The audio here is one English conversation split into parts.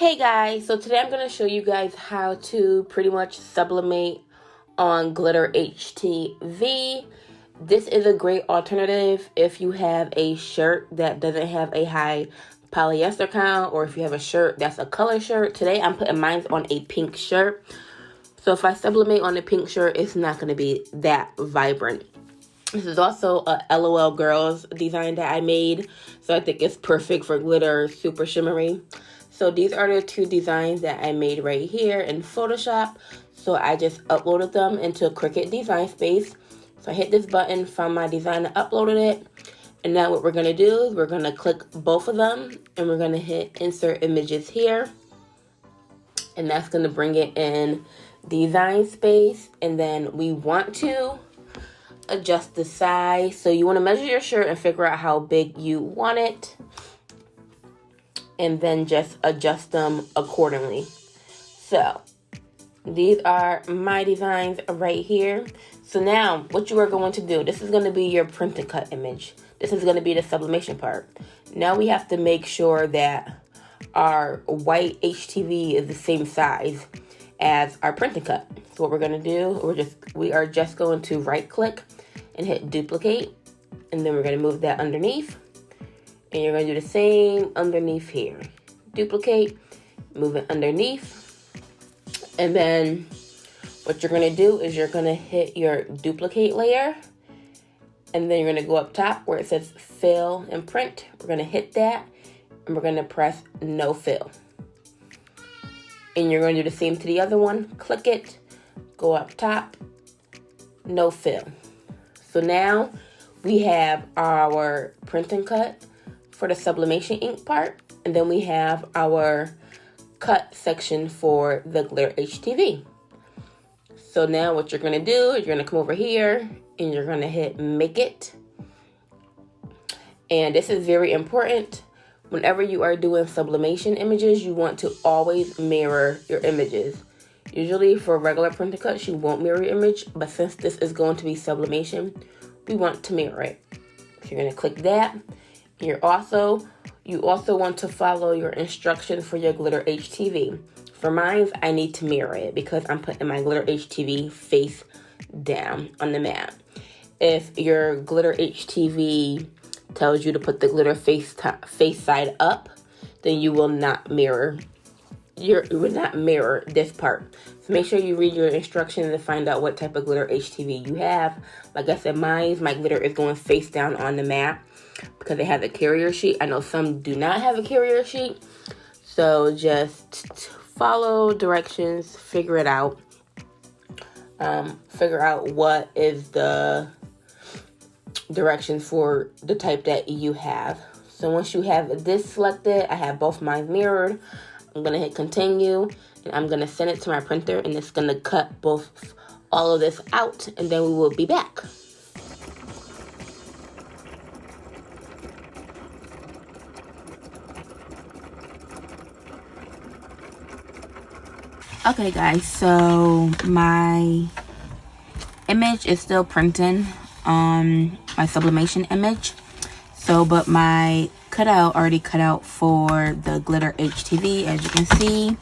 Hey guys, so today I'm going to show you guys how to pretty much sublimate on glitter HTV. This is a great alternative if you have a shirt that doesn't have a high polyester count, or if you have a shirt that's a color shirt. Today I'm putting mine on a pink shirt. So if I sublimate on the pink shirt, it's not going to be that vibrant. This is also a LOL Girls design that I made, so I think it's perfect for glitter, super shimmery. So these are the two designs that I made right here in Photoshop. So I just uploaded them into Cricut Design Space. So I hit this button, found my design, and uploaded it. And now what we're going to do is we're going to click both of them, and we're going to hit Insert Images here. And that's going to bring it in Design Space. And then we want to adjust the size. So you want to measure your shirt and figure out how big you want it, and then just adjust them accordingly. So these are my designs right here. So now what you are going to do, this is going to be your print and cut image. This is going to be the sublimation part. Now we have to make sure that our white HTV is the same size as our print and cut. So what we're going to do, we are just going to right click and hit duplicate, and then we're going to move that underneath. And you're going to do the same underneath here. Duplicate, move it underneath. And then what you're going to do is you're going to hit your duplicate layer. And then you're going to go up top where it says fill and print. We're going to hit that. And we're going to press no fill. And you're going to do the same to the other one. Click it, go up top, no fill. So now we have our print and cut for the sublimation ink part, and then we have our cut section for the glitter HTV. So now what you're going to do is you're going to come over here and you're going to hit make it. And this is very important. Whenever you are doing sublimation images, you want to always mirror your images. Usually for regular print and cuts, you won't mirror your image, but since this is going to be sublimation, we want to mirror it. So you're going to click that. You also want to follow your instructions for your glitter HTV. For mine, I need to mirror it because I'm putting my glitter HTV face down on the mat. If your glitter HTV tells you to put the glitter face side up, then you will not mirror this part. So make sure you read your instructions and find out what type of glitter HTV you have. Like I said, my glitter is going face down on the mat because it has a carrier sheet. I know some do not have a carrier sheet. So just follow directions, figure it out. Figure out what is the directions for the type that you have. So once you have this selected, I have both mine mirrored. I'm going to hit continue, and I'm going to send it to my printer, and it's going to cut all of this out, and then we will be back. Okay guys, so my image is still printing on my sublimation image. So, but my cutout already cut out for the glitter HTV, as you can see.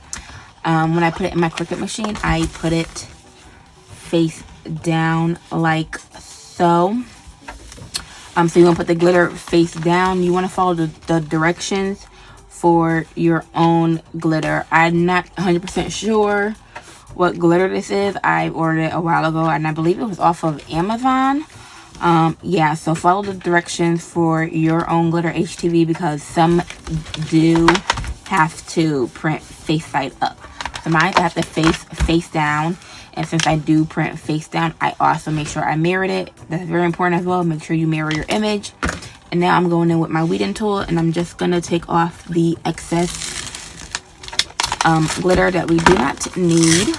When I put it in my Cricut machine, I put it face down like so. So you want to put the glitter face down. You want to follow the directions for your own glitter. I'm not 100% sure what glitter this is. I ordered it a while ago, and I believe it was off of Amazon. Yeah, so follow the directions for your own glitter HTV because some do have to print face side up. So mine, I have to face down. And since I do print face down, I also make sure I mirrored it. That's very important as well. Make sure you mirror your image. And now I'm going in with my weeding tool, and I'm just going to take off the excess glitter that we do not need.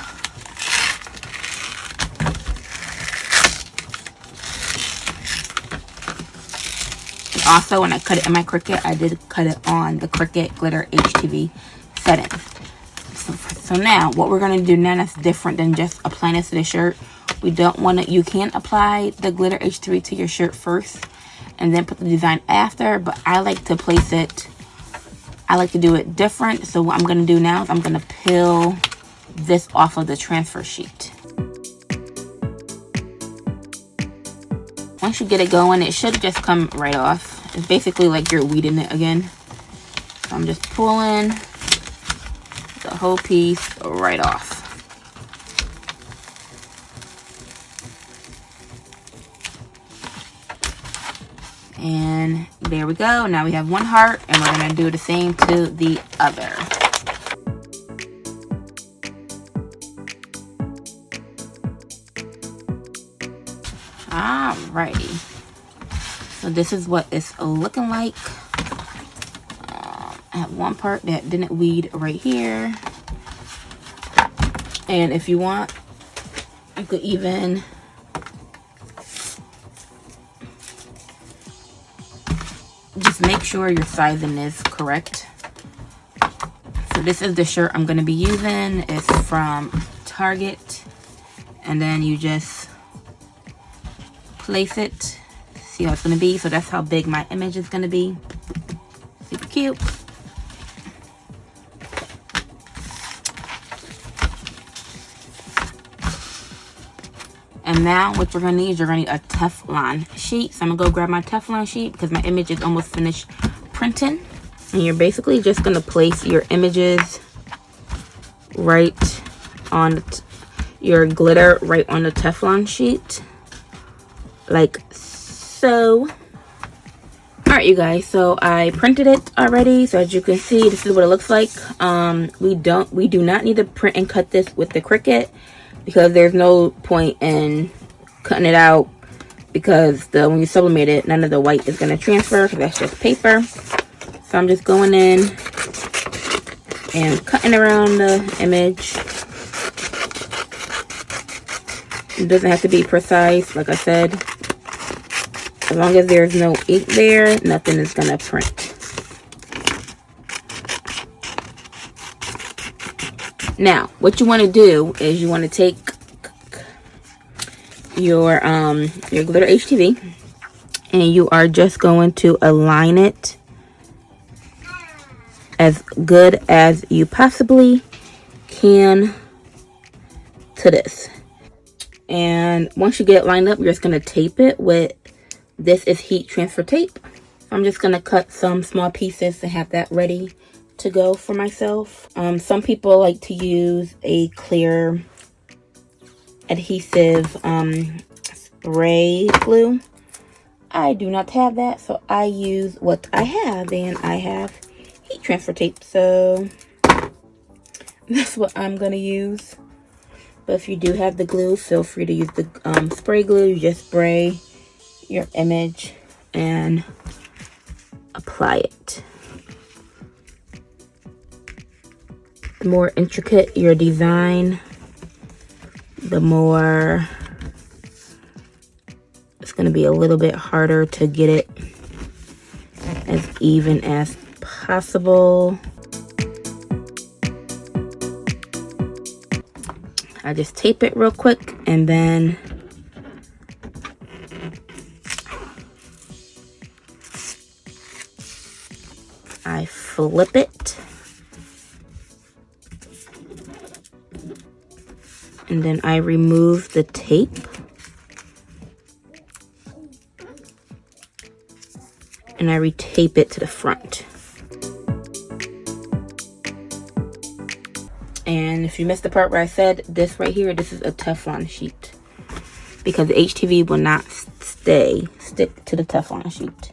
Also, when I cut it in my Cricut, I did cut it on the Cricut Glitter HTV settings. So now, what we're going to do now that's different than just applying this to the shirt. We don't want to, you can apply the Glitter HTV to your shirt first and then put the design after, but I like to place it I like to do it different. So what I'm going to do now is I'm going to peel this off of the transfer sheet. Once you get it going, it should just come right off. It's basically like you're weeding it again. So I'm just pulling the whole piece right off. And there we go. Now we have one heart, and we're going to do the same to the other. Alrighty. So this is what it's looking like. I have one part that didn't weed right here. And if you want, you could even just make sure your sizing is correct. So this is the shirt I'm going to be using. It's from Target. And then you just place it. See how it's going to be. So that's how big my image is going to be. Super cute. And now what you're going to need is you're going to need a Teflon sheet. So I'm going to go grab my Teflon sheet because my image is almost finished printing. And you're basically just going to place your images right on your glitter right on the Teflon sheet. Like so. Alright, you guys, so I printed it already. So as you can see, this is what it looks like. We do not need to print and cut this with the Cricut, because there's no point in cutting it out, because when you sublimate it, none of the white is going to transfer, because that's just paper. So I'm just going in and cutting around the image. It doesn't have to be precise, like I said. As long as there's no ink there, nothing is going to print. Now, what you want to do is you want to take your glitter HTV, and you are just going to align it as good as you possibly can to this. And once you get it lined up, you're just going to tape it with, this is heat transfer tape. I'm just going to cut some small pieces to have that ready to go for myself. Some people like to use a clear adhesive spray glue. I do not have that, so I use what I have, and I have heat transfer tape, so that's what I'm going to use. But if you do have the glue, feel free to use the spray glue. You just spray your image and apply it. The more intricate your design, the more it's going to be a little bit harder to get it as even as possible. I just tape it real quick, and then I flip it, and then I remove the tape, and I retape it to the front. And if you missed the part where I said this right here, this is a Teflon sheet, because the HTV will not stick to the Teflon sheet.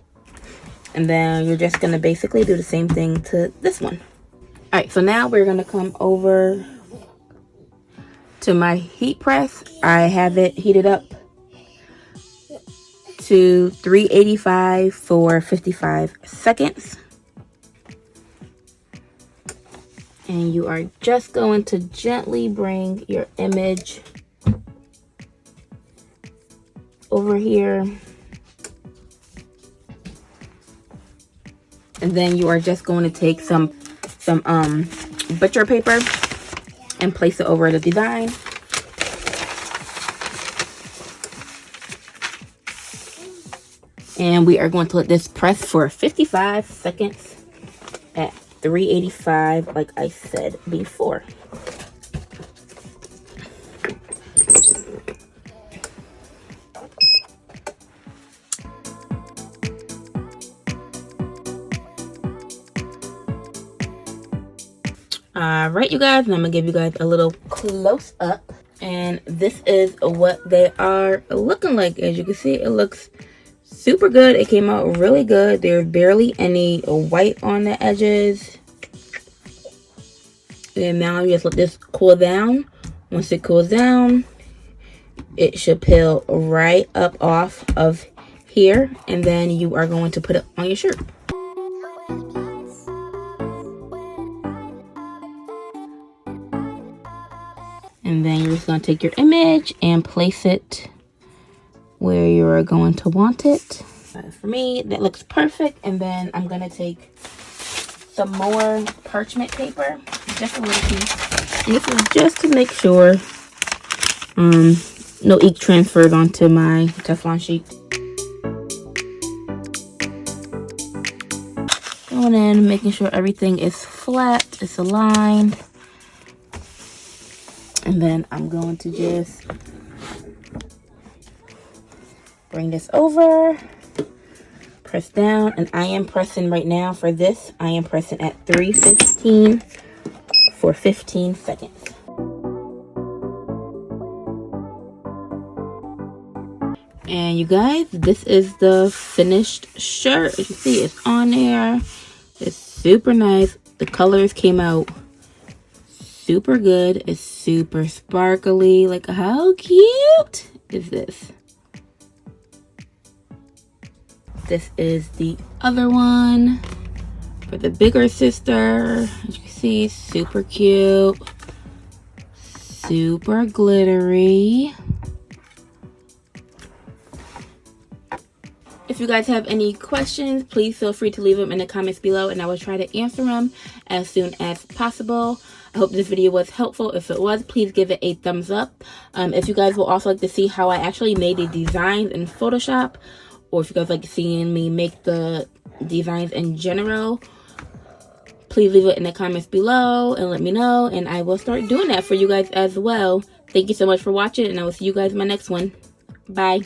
And then you're just going to basically do the same thing to this one. Alright, so now we're going to come over to my heat press. I have it heated up to 385 for 55 seconds. And you are just going to gently bring your image over here. And then you are just going to take some butcher paper and place it over the design. And we are going to let this press for 55 seconds at $3.85, like I said before. All right, you guys, and I'm gonna give you guys a little close up, and this is what they are looking like. As you can see, it looks super good. It came out really good. There's barely any white on the edges. And now you just let this cool down. Once it cools down, it should peel right up off of here, and then you are going to put it on your shirt. And then you're just going to take your image and place it where you're going to want it. For me, that looks perfect. And then I'm going to take some more parchment paper, just a little piece. And this is just to make sure no ink transfers onto my Teflon sheet. Going in, making sure everything is flat, it's aligned. And then I'm going to just bring this over, press down, and I am pressing right now for this. I am pressing at 315 for 15 seconds. And you guys, this is the finished shirt. As you see, it's on there. It's super nice. The colors came out super good. It's super sparkly. Like, how cute is this? This is the other one for the bigger sister. As you can see, super cute, super glittery. If you guys have any questions, please feel free to leave them in the comments below, and I will try to answer them as soon as possible. I hope this video was helpful. If it was, please give it a thumbs up. If you guys will also like to see how I actually made the designs in Photoshop, or if you guys like seeing me make the designs in general, please leave it in the comments below and let me know, and I will start doing that for you guys as well. Thank you so much for watching, and I will see you guys in my next one. Bye.